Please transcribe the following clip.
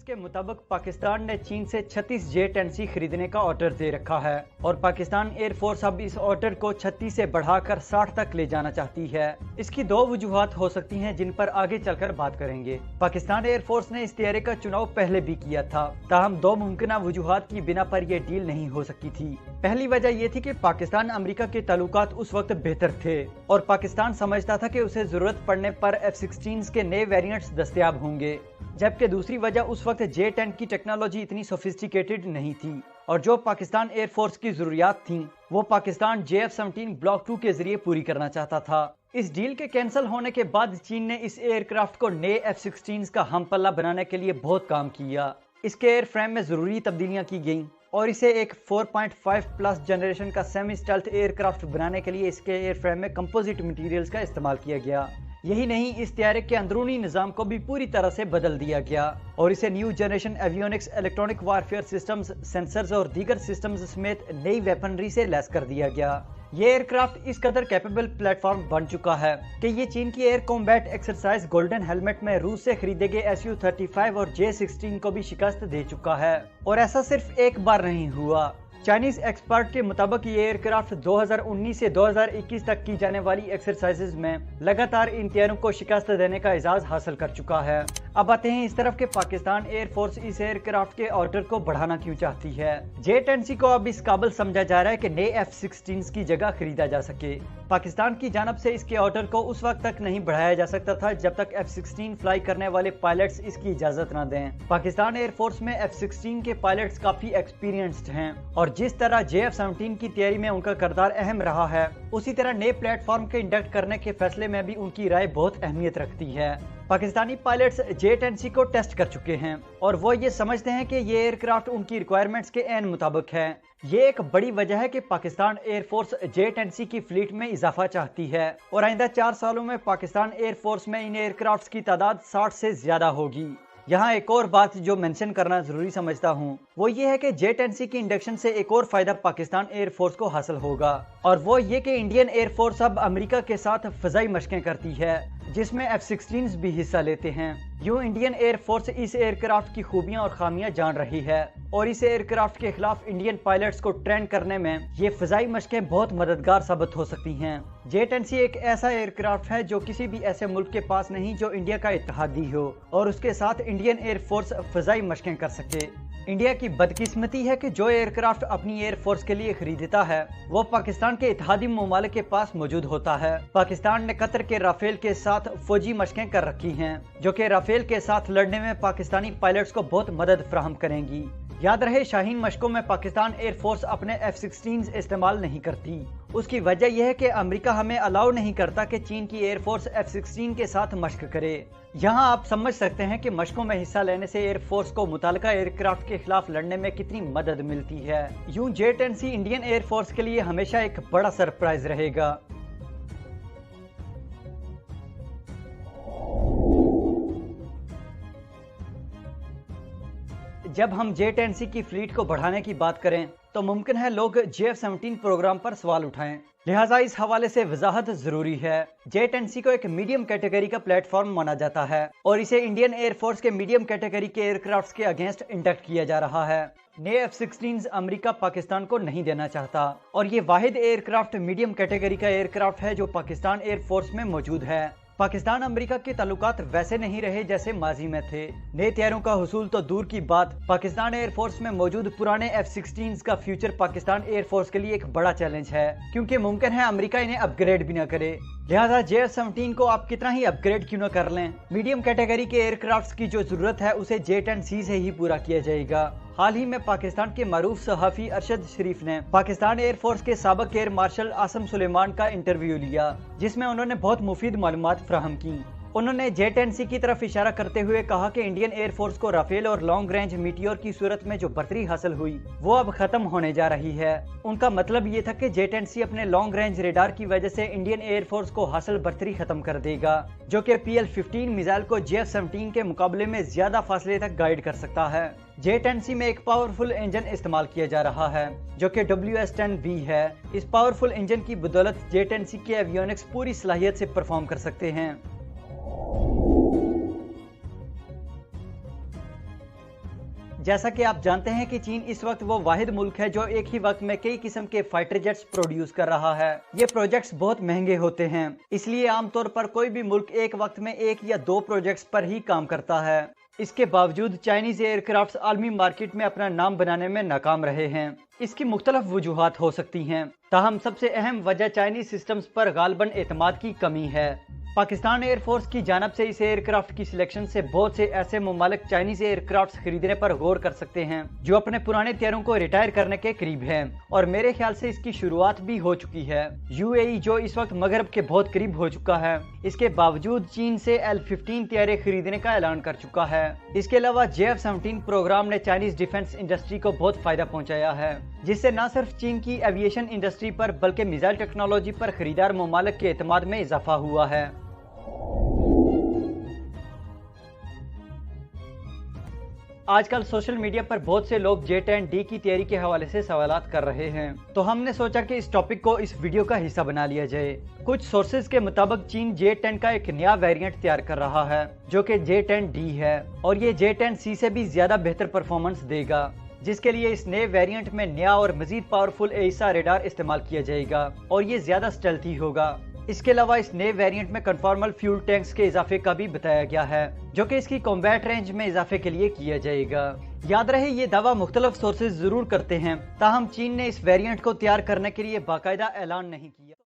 के मुताबिक पाकिस्तान ने चीन से 36 J-10C खरीदने का ऑर्डर दे रखा है और पाकिस्तान एयरफोर्स अब इस ऑर्डर को 36 से बढ़ाकर 60 तक ले जाना चाहती है। इसकी दो वजूहात हो सकती हैं जिन पर आगे चलकर बात करेंगे। पाकिस्तान एयरफोर्स ने इस तैयारी का चुनाव पहले भी किया था, ताहम दो मुमकिन वजूहात की बिना पर यह डील नहीं हो सकती थी। पहली वजह यह थी कि पाकिस्तान अमेरिका के ताल्लुकात उस वक्त बेहतर थे और पाकिस्तान समझता था कि उसे जरूरत पड़ने पर F-16 के नए वेरिएंट्स दस्तयाब होंगे, जबकि दूसरी वजह उस वक्त J-10 की टेक्नोलॉजी इतनी सोफिस्टिकेटेड नहीं थी और जो पाकिस्तान एयरफोर्स की जरूरियात थीं वो पाकिस्तान JF-17 ब्लॉक 2 के जरिए पूरी करना चाहता था। इस डील के कैंसिल होने के बाद चीन ने इस एयरक्राफ्ट को नए F-16 का हम पल्ला बनाने के लिए बहुत काम किया। इसके एयर फ्रेम में जरूरी तब्दीलियां की गईं और इसे एक 4.5 प्लस जनरेशन का सेमी स्टेल्थ एयरक्राफ्ट बनाने के लिए इसके एयर फ्रेम में कंपोजिट मटेरियल्स का इस्तेमाल किया गया। यही नहीं, इस तैयारी के अंदरूनी निज़ाम को भी पूरी तरह से बदल दिया गया और इसे new generation avionics, electronic warfare systems, sensors और दीगर सिस्टम्स समेत नई वेपनरी से लैस कर दिया गया। ये एयरक्राफ्ट इस कदर कैपेबल प्लेटफॉर्म बन चुका है कि ये चीन की air combat exercise golden helmet में रूस से खरीदे गए Su-35 और J-16 को भी शिकस्त दे चुका है। और ऐसा सिर्फ एक बार नहीं हुआ। चाइनीज एक्सपर्ट के मुताबिक ये एयरक्राफ्ट 2019 से 2021 तक की जाने वाली एक्सरसाइजेज में लगातार इन तैयारों को शिकस्त देने का एजाज हासिल कर चुका है। अब आते हैं इस तरफ के पाकिस्तान एयरफोर्स इस एयरक्राफ्ट के ऑर्डर को बढ़ाना क्यों चाहती है। J-10C को अब इस काबिल समझा जा रहा है कि नए F-16 की जगह खरीदा जा सके। पाकिस्तान की जानब से इसके ऑर्डर को उस वक्त तक नहीं बढ़ाया जा सकता था जब तक F-16 फ्लाई करने वाले पायलट्स इसकी इजाजत न दें। पाकिस्तान एयरफोर्स में F-16 के पायलट्स काफी एक्सपीरियंस्ड हैं और जिस तरह JF-17 की तैयारी में उनका किरदार अहम रहा है, उसी तरह नए प्लेटफॉर्म के इंडक्ट करने के फैसले में भी उनकी राय बहुत अहमियत रखती है। पाकिस्तानी पायलट्स J-10C को टेस्ट कर चुके हैं और वो ये समझते हैं कि ये एयरक्राफ्ट उनकी रिक्वायरमेंट्स के ऐन मुताबिक है। ये एक बड़ी वजह है कि पाकिस्तान एयरफोर्स J-10C की फ्लीट में इजाफा चाहती है और आइंदा 4 सालों में पाकिस्तान एयरफोर्स में इन एयरक्राफ्ट की तादाद 60 से ज्यादा होगी। यहाँ एक और बात जो मेंशन करना जरूरी समझता हूँ वो ये है कि J-10C की इंडक्शन से एक और फायदा पाकिस्तान एयरफोर्स को हासिल होगा और वो ये कि इंडियन एयरफोर्स अब अमेरिका के साथ फजाई मशकें करती है जिसमें F-16 भी हिस्सा लेते हैं। यूं इंडियन एयरफोर्स इस एयरक्राफ्ट की खूबियां और खामियां जान रही है और इस एयरक्राफ्ट के खिलाफ इंडियन पायलट्स को ट्रेन करने में ये फजाई मशकें बहुत मददगार साबित हो सकती हैं। J-10C एक ऐसा एयरक्राफ्ट है जो किसी भी ऐसे मुल्क के पास नहीं जो इंडिया का इत्तेहादी हो और उसके साथ इंडियन एयरफोर्स फजाई मशकें कर सके। इंडिया की बदकिस्मती है कि जो एयरक्राफ्ट अपनी एयरफोर्स के लिए खरीदता है वो पाकिस्तान के इत्तेहादी ममालिक के पास मौजूद होता है। पाकिस्तान ने कतर के राफेल के साथ फौजी मशकें कर रखी हैं जो कि राफेल के साथ लड़ने में पाकिस्तानी पायलट्स को बहुत मदद फराहम करेंगी। याद रहे, शाहीन मशकों में पाकिस्तान एयरफोर्स अपने F-16 इस्तेमाल नहीं करती। उसकी वजह यह है कि अमेरिका हमें अलाउ नहीं करता कि चीन की एयरफोर्स F-16 के साथ मशक करे। यहाँ आप समझ सकते हैं कि मशकों में हिस्सा लेने से एयरफोर्स को मुतालिका एयरक्राफ्ट के खिलाफ लड़ने में कितनी मदद मिलती है। यूं J-10C इंडियन एयरफोर्स के लिए हमेशा एक बड़ा सरप्राइज रहेगा। जब हम J-10C की फ्लीट को बढ़ाने की बात करें तो मुमकिन है लोग JF-17 प्रोग्राम पर सवाल उठाएं, लिहाजा इस हवाले से वजाहत जरूरी है। J-10C को एक मीडियम कैटेगरी का प्लेटफॉर्म माना जाता है और इसे इंडियन एयरफोर्स के मीडियम कैटेगरी के एयरक्राफ्ट के अगेंस्ट इंडक्ट किया जा रहा है। नए F-16 अमेरिका पाकिस्तान को नहीं देना चाहता और ये वाहिद एयरक्राफ्ट मीडियम कैटेगरी का एयरक्राफ्ट है जो पाकिस्तान एयरफोर्स में मौजूद है। पाकिस्तान अमेरिका के ताल्लुकात वैसे नहीं रहे जैसे माजी में थे। नए तैयारों का हुसूल तो दूर की बात, पाकिस्तान एयरफोर्स में मौजूद पुराने F-16 का फ्यूचर पाकिस्तान एयरफोर्स के लिए एक बड़ा चैलेंज है क्योंकि मुमकिन है अमेरिका इन्हें अपग्रेड भी न करे। लिहाजा JF-17 को आप कितना ही अपग्रेड क्यों न कर लें, मीडियम कैटेगरी के एयरक्राफ्ट की जो जरूरत है उसे J-10C से ही पूरा किया जाएगा। हाल ही में पाकिस्तान के मारूफ सहाफ़ी अरशद शरीफ ने पाकिस्तान एयरफोर्स के साबिक एयर मार्शल आसम सुलेमान का इंटरव्यू लिया जिसमें उन्होंने बहुत मुफीद मालूमात फराहम की। उन्होंने J-10C की तरफ इशारा करते हुए कहा कि इंडियन एयरफोर्स को राफेल और लॉन्ग रेंज मीटियोर की सूरत में जो बर्तरी हासिल हुई वो अब खत्म होने जा रही है। उनका मतलब ये था कि J-10C अपने लॉन्ग रेंज रेडार की वजह से इंडियन एयरफोर्स को हासिल बर्तरी खत्म कर देगा जो कि PL-15 मिसाइल को JF-17 के मुकाबले में ज्यादा फासले तक गाइड कर सकता है। J-10C में एक पावरफुल इंजन इस्तेमाल किया जा रहा है जो कि WS-10B है। इस पावरफुल इंजन की बदौलत J-10C के एवियोनिक्स पूरी सलाहियत से परफॉर्म कर सकते हैं। जैसा कि आप जानते हैं कि चीन इस वक्त वो वाहिद मुल्क है जो एक ही वक्त में कई किस्म के फाइटर जेट्स प्रोड्यूस कर रहा है। ये प्रोजेक्ट्स बहुत महंगे होते हैं, इसलिए आमतौर पर कोई भी मुल्क एक वक्त में 1 या 2 प्रोजेक्ट्स पर ही काम करता है। इसके बावजूद चाइनीज एयरक्राफ्ट्स आलमी मार्केट में अपना नाम बनाने में नाकाम रहे हैं। इसकी मुख्तलिफ वजूहात हो सकती हैं, ताहम सबसे अहम वजह चाइनीज सिस्टम्स पर गालबन एतमाद की कमी है। पाकिस्तान एयरफोर्स की जानब से इस एयरक्राफ्ट की सिलेक्शन से बहुत से ऐसे ममालिक चाइनीज एयरक्राफ्ट खरीदने पर गौर कर सकते हैं जो अपने पुराने तैयारों को रिटायर करने के करीब हैं, और मेरे ख्याल से इसकी शुरुआत भी हो चुकी है। यूएई जो इस वक्त मगरब के बहुत करीब हो चुका है, इसके बावजूद चीन से L-15 तैयारे खरीदने का ऐलान कर चुका है। इसके अलावा JF-17 प्रोग्राम ने चाइनीज डिफेंस इंडस्ट्री को बहुत फायदा पहुंचाया है, जिससे न सिर्फ चीन की एविएशन इंडस्ट्री पर बल्कि मिसाइल टेक्नोलॉजी पर खरीदार ममालिक के एतमाद में इजाफा हुआ है। आजकल सोशल मीडिया पर बहुत से लोग J-10D की तैयारी के हवाले से सवालात कर रहे हैं, तो हमने सोचा कि इस टॉपिक को इस वीडियो का हिस्सा बना लिया जाए। कुछ सोर्सेज के मुताबिक चीन J-10 का एक नया वेरिएंट तैयार कर रहा है जो कि J-10D है, और ये J-10C से भी ज्यादा बेहतर परफॉर्मेंस देगा, जिसके लिए इस नए वेरिएंट में नया और मजीद पावरफुल एइसा रेडार इस्तेमाल किया जाएगा और ये ज्यादा स्टेल्थी होगा। इसके अलावा इस नए वेरिएंट में कन्फॉर्मल फ्यूल टैंक्स के इजाफे का भी बताया गया है, जो कि इसकी कॉम्बैट रेंज में इजाफे के लिए किया जाएगा। याद रहे ये दावा मुख्तलिफ सोर्सेज जरूर करते हैं, ताहम चीन ने इस वेरिएंट को तैयार करने के लिए बाकायदा ऐलान नहीं किया।